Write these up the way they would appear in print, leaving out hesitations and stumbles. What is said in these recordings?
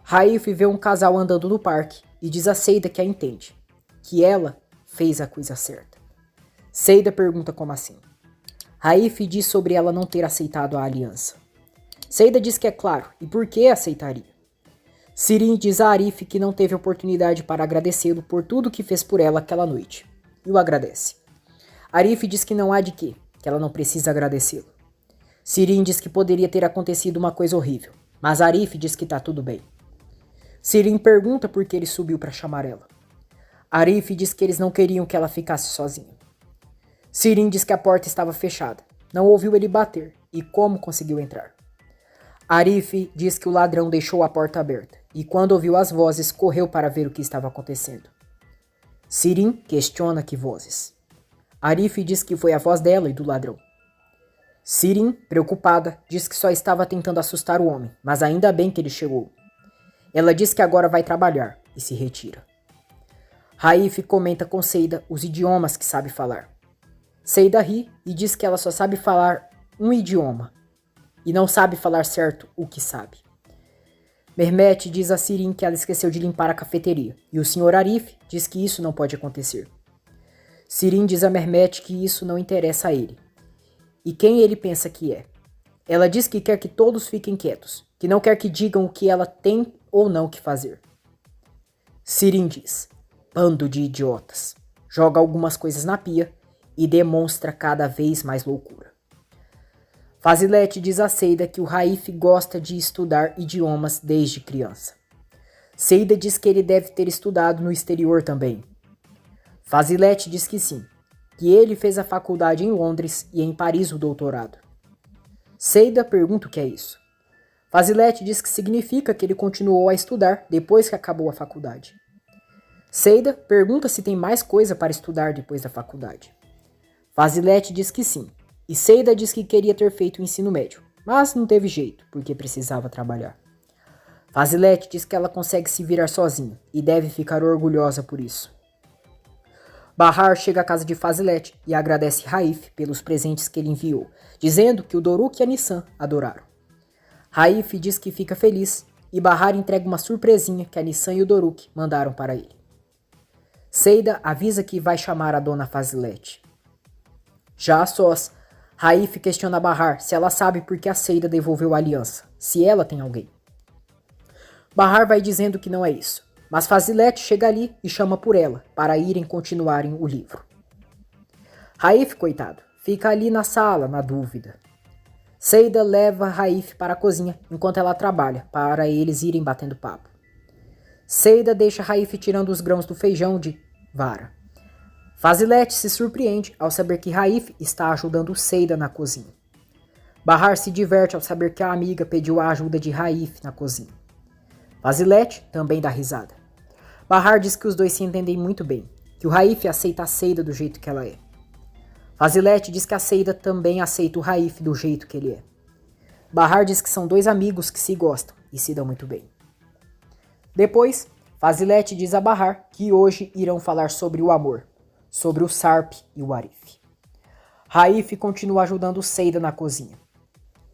Raif vê um casal andando no parque e diz a Seida que a entende, que ela fez a coisa certa. Seida pergunta como assim. Raif diz sobre ela não ter aceitado a aliança. Seida diz que é claro, e por que aceitaria? Sirin diz a Arif que não teve oportunidade para agradecê-lo por tudo que fez por ela aquela noite, e o agradece. Arif diz que não há de quê, que ela não precisa agradecê-lo. Sirin diz que poderia ter acontecido uma coisa horrível, mas Arif diz que tá tudo bem. Sirin pergunta por que ele subiu para chamar ela. Arif diz que eles não queriam que ela ficasse sozinha. Sirin diz que a porta estava fechada, não ouviu ele bater e como conseguiu entrar. Arif diz que o ladrão deixou a porta aberta e quando ouviu as vozes correu para ver o que estava acontecendo. Sirin questiona que vozes. Arif diz que foi a voz dela e do ladrão. Sirin, preocupada, diz que só estava tentando assustar o homem, mas ainda bem que ele chegou. Ela diz que agora vai trabalhar e se retira. Raif comenta com Seida os idiomas que sabe falar. Seida ri e diz que ela só sabe falar um idioma e não sabe falar certo o que sabe. Mehmet diz a Sirin que ela esqueceu de limpar a cafeteria e o Sr. Arif diz que isso não pode acontecer. Sirin diz a Mehmet que isso não interessa a ele e quem ele pensa que é. Ela diz que quer que todos fiquem quietos, que não quer que digam o que ela tem ou não que fazer. Sirin diz, bando de idiotas, joga algumas coisas na pia e demonstra cada vez mais loucura. Fazilet diz a Seida que o Raif gosta de estudar idiomas desde criança. Seida diz que ele deve ter estudado no exterior também. Fazilet diz que sim, que ele fez a faculdade em Londres e em Paris o doutorado. Seida pergunta o que é isso. Fazilet diz que significa que ele continuou a estudar depois que acabou a faculdade. Seida pergunta se tem mais coisa para estudar depois da faculdade. Fazilet diz que sim, e Seida diz que queria ter feito o ensino médio, mas não teve jeito, porque precisava trabalhar. Fazilet diz que ela consegue se virar sozinha, e deve ficar orgulhosa por isso. Bahar chega à casa de Fazilet e agradece Raif pelos presentes que ele enviou, dizendo que o Doruk e a Nissan adoraram. Raif diz que fica feliz, e Bahar entrega uma surpresinha que a Nissan e o Doruk mandaram para ele. Seida avisa que vai chamar a dona Fazilet. Já a sós, Raif questiona Bahar se ela sabe por que a Seida devolveu a aliança, se ela tem alguém. Bahar vai dizendo que não é isso, mas Fazilet chega ali e chama por ela, para irem continuarem o livro. Raif, coitado, fica ali na sala, na dúvida. Seida leva Raif para a cozinha enquanto ela trabalha, para eles irem batendo papo. Seida deixa Raif tirando os grãos do feijão de vara. Fazilet se surpreende ao saber que Raif está ajudando Seida na cozinha. Bahar se diverte ao saber que a amiga pediu a ajuda de Raif na cozinha. Fazilet também dá risada. Bahar diz que os dois se entendem muito bem, que o Raif aceita a Seida do jeito que ela é. Fazilet diz que a Seida também aceita o Raif do jeito que ele é. Bahar diz que são dois amigos que se gostam e se dão muito bem. Depois, Fazilet diz a Bahar que hoje irão falar sobre o amor, sobre o Sarp e o Arif. Raif continua ajudando Seida na cozinha.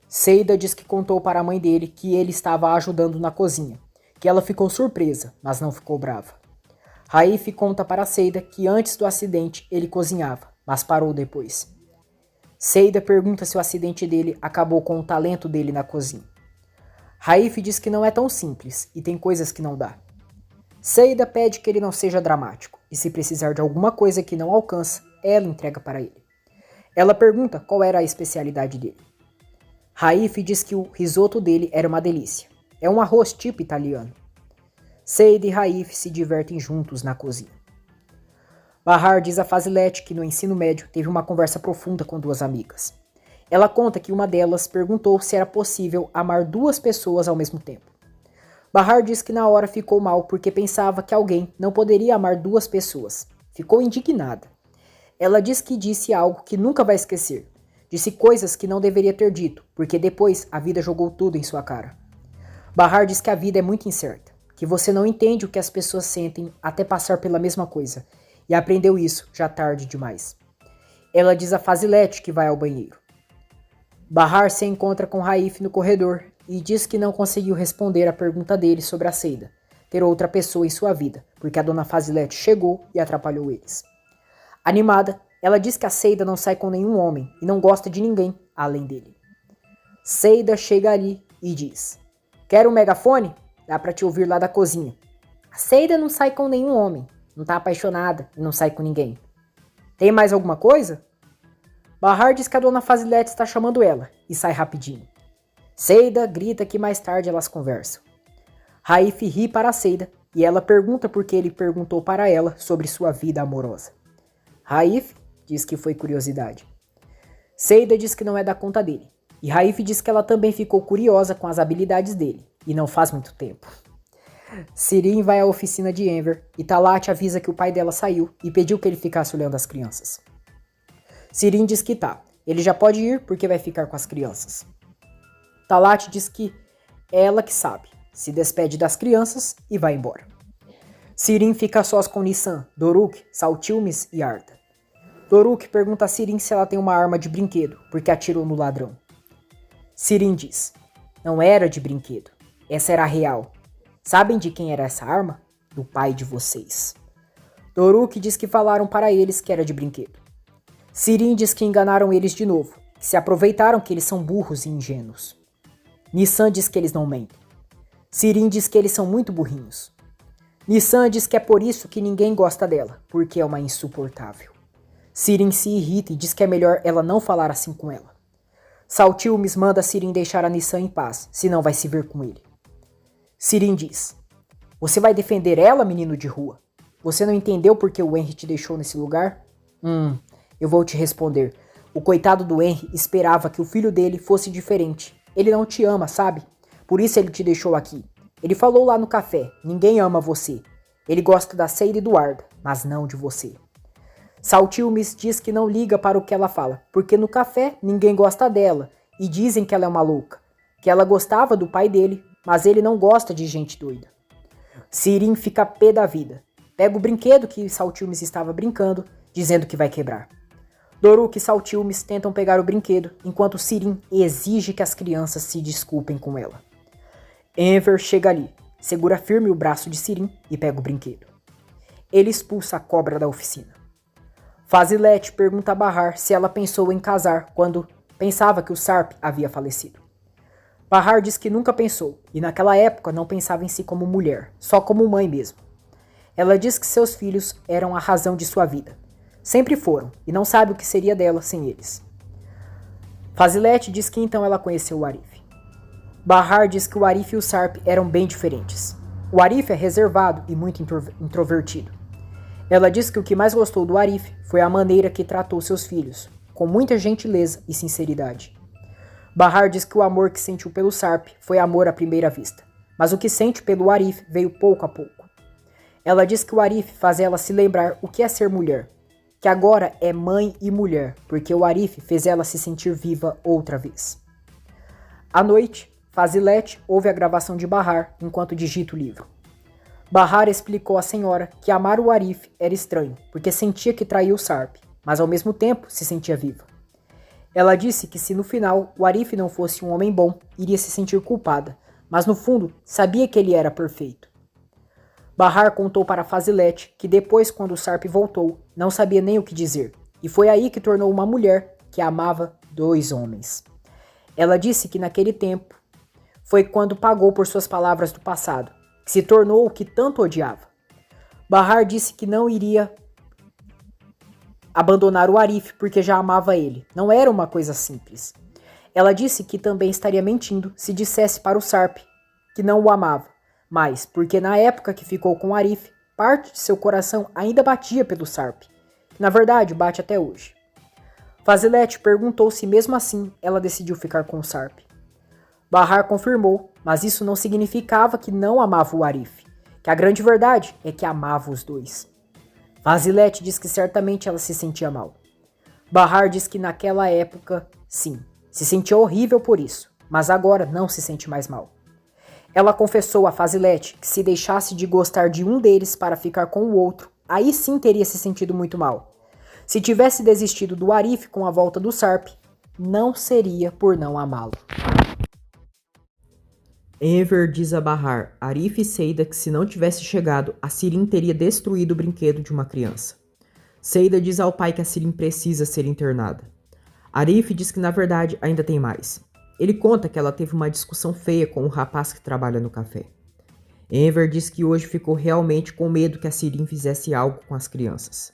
Seida diz que contou para a mãe dele que ele estava ajudando na cozinha, que ela ficou surpresa, mas não ficou brava. Raif conta para Seida que antes do acidente ele cozinhava, mas parou depois. Seida pergunta se o acidente dele acabou com o talento dele na cozinha. Raif diz que não é tão simples e tem coisas que não dá. Seida pede que ele não seja dramático e se precisar de alguma coisa que não alcança, ela entrega para ele. Ela pergunta qual era a especialidade dele. Raif diz que o risoto dele era uma delícia. É um arroz tipo italiano. Seida e Raif se divertem juntos na cozinha. Bahar diz a Fazilet que no ensino médio teve uma conversa profunda com duas amigas. Ela conta que uma delas perguntou se era possível amar duas pessoas ao mesmo tempo. Bahar diz que na hora ficou mal porque pensava que alguém não poderia amar duas pessoas. Ficou indignada. Ela diz que disse algo que nunca vai esquecer. Disse coisas que não deveria ter dito, porque depois a vida jogou tudo em sua cara. Bahar diz que a vida é muito incerta, que você não entende o que as pessoas sentem até passar pela mesma coisa, e aprendeu isso já tarde demais. Ela diz a Fazilet que vai ao banheiro. Bahar se encontra com Raif no corredor e diz que não conseguiu responder a pergunta dele sobre a Seida, ter outra pessoa em sua vida, porque a dona Fazilete chegou e atrapalhou eles. Animada, ela diz que a Seida não sai com nenhum homem e não gosta de ninguém além dele. Seida chega ali e diz: "Quer um megafone? Dá pra te ouvir lá da cozinha. A Seida não sai com nenhum homem, não tá apaixonada e não sai com ninguém. Tem mais alguma coisa?" Bahar diz que a dona Fazilete está chamando ela e sai rapidinho. Seida grita que mais tarde elas conversam. Raif ri para a Seida e ela pergunta por que ele perguntou para ela sobre sua vida amorosa. Raif diz que foi curiosidade. Seida diz que não é da conta dele. E Raif diz que ela também ficou curiosa com as habilidades dele, e não faz muito tempo. Sirin vai à oficina de Enver e Talat avisa que o pai dela saiu e pediu que ele ficasse olhando as crianças. Sirin diz que tá, ele já pode ir porque vai ficar com as crianças. Talat diz que é ela que sabe, se despede das crianças e vai embora. Sirin fica a sós com Nissan, Doruk, Saltilmes e Arda. Doruk pergunta a Sirin se ela tem uma arma de brinquedo, porque atirou no ladrão. Sirin diz: "Não era de brinquedo, essa era real. Sabem de quem era essa arma? Do pai de vocês." Doruk diz que falaram para eles que era de brinquedo. Sirin diz que enganaram eles de novo, que se aproveitaram que eles são burros e ingênuos. Nissan diz que eles não mentem. Sirin diz que eles são muito burrinhos. Nissan diz que é por isso que ninguém gosta dela, porque é uma insuportável. Sirin se irrita e diz que é melhor ela não falar assim com ela. Saltilmes manda Sirin deixar a Nissan em paz, senão vai se ver com ele. Sirin diz: "Você vai defender ela, menino de rua? Você não entendeu por que o Henry te deixou nesse lugar? Eu vou te responder. O coitado do Henry esperava que o filho dele fosse diferente. Ele não te ama, sabe? Por isso ele te deixou aqui. Ele falou lá no café, ninguém ama você. Ele gosta da Seida e do Arda, mas não de você." Saltilmes diz que não liga para o que ela fala, porque no café ninguém gosta dela e dizem que ela é uma louca, que ela gostava do pai dele, mas ele não gosta de gente doida. Sirin fica pé da vida. Pega o brinquedo que Saltilmes estava brincando, dizendo que vai quebrar. Doruk e Saltilmes tentam pegar o brinquedo, enquanto Sirin exige que as crianças se desculpem com ela. Enver chega ali, segura firme o braço de Sirin e pega o brinquedo. Ele expulsa a cobra da oficina. Fazilete pergunta a Bahar se ela pensou em casar quando pensava que o Sarp havia falecido. Bahar diz que nunca pensou, e naquela época não pensava em si como mulher, só como mãe mesmo. Ela diz que seus filhos eram a razão de sua vida. Sempre foram, e não sabe o que seria dela sem eles. Fazilete diz que então ela conheceu o Arif. Bahar diz que o Arif e o Sarp eram bem diferentes. O Arif é reservado e muito introvertido. Ela diz que o que mais gostou do Arif foi a maneira que tratou seus filhos, com muita gentileza e sinceridade. Bahar diz que o amor que sentiu pelo Sarp foi amor à primeira vista, mas o que sente pelo Arif veio pouco a pouco. Ela diz que o Arif faz ela se lembrar o que é ser mulher, que agora é mãe e mulher, porque o Arif fez ela se sentir viva outra vez. À noite, Fazilete ouve a gravação de Bahar enquanto digita o livro. Bahar explicou à senhora que amar o Arif era estranho, porque sentia que traía o Sarp, mas ao mesmo tempo se sentia viva. Ela disse que se no final o Arif não fosse um homem bom, iria se sentir culpada, mas no fundo sabia que ele era perfeito. Bahar contou para Fazilete que depois, quando o Sarp voltou, não sabia nem o que dizer, e foi aí que tornou uma mulher que amava 2 homens. Ela disse que naquele tempo foi quando pagou por suas palavras do passado, que se tornou o que tanto odiava. Bahar disse que não iria abandonar o Arif porque já amava ele. Não era uma coisa simples. Ela disse que também estaria mentindo se dissesse para o Sarp que não o amava, mas porque na época que ficou com o Arif, parte de seu coração ainda batia pelo Sarp, que na verdade bate até hoje. Fazilete perguntou se mesmo assim ela decidiu ficar com o Sarp. Bahar confirmou, mas isso não significava que não amava o Arif, que a grande verdade é que amava os 2. Fazilete diz que certamente ela se sentia mal. Bahar diz que naquela época, sim, se sentia horrível por isso, mas agora não se sente mais mal. Ela confessou a Fazilete que se deixasse de gostar de um deles para ficar com o outro, aí sim teria se sentido muito mal. Se tivesse desistido do Arif com a volta do Sarp, não seria por não amá-lo. Enver diz a Bahar, Arif e Seida que se não tivesse chegado, a Sirin teria destruído o brinquedo de uma criança. Seida diz ao pai que a Sirin precisa ser internada. Arif diz que na verdade ainda tem mais. Ele conta que ela teve uma discussão feia com o rapaz que trabalha no café. Enver diz que hoje ficou realmente com medo que a Sirin fizesse algo com as crianças.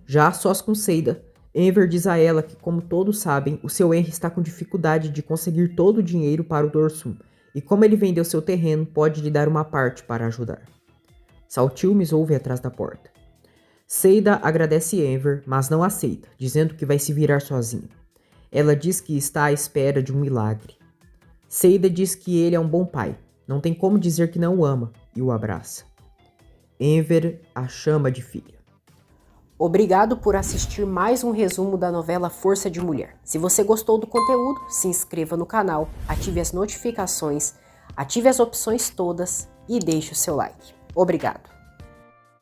Já a sós com Seida, Enver diz a ela que, como todos sabem, o seu Henry está com dificuldade de conseguir todo o dinheiro para o Dorsum, e como ele vendeu seu terreno, pode lhe dar uma parte para ajudar. Saltilmes ouve atrás da porta. Seida agradece Enver, mas não aceita, dizendo que vai se virar sozinha. Ela diz que está à espera de um milagre. Seida diz que ele é um bom pai, não tem como dizer que não o ama, e o abraça. Enver a chama de filha. Obrigado por assistir mais um resumo da novela Força de Mulher. Se você gostou do conteúdo, se inscreva no canal, ative as notificações, ative as opções todas e deixe o seu like. Obrigado!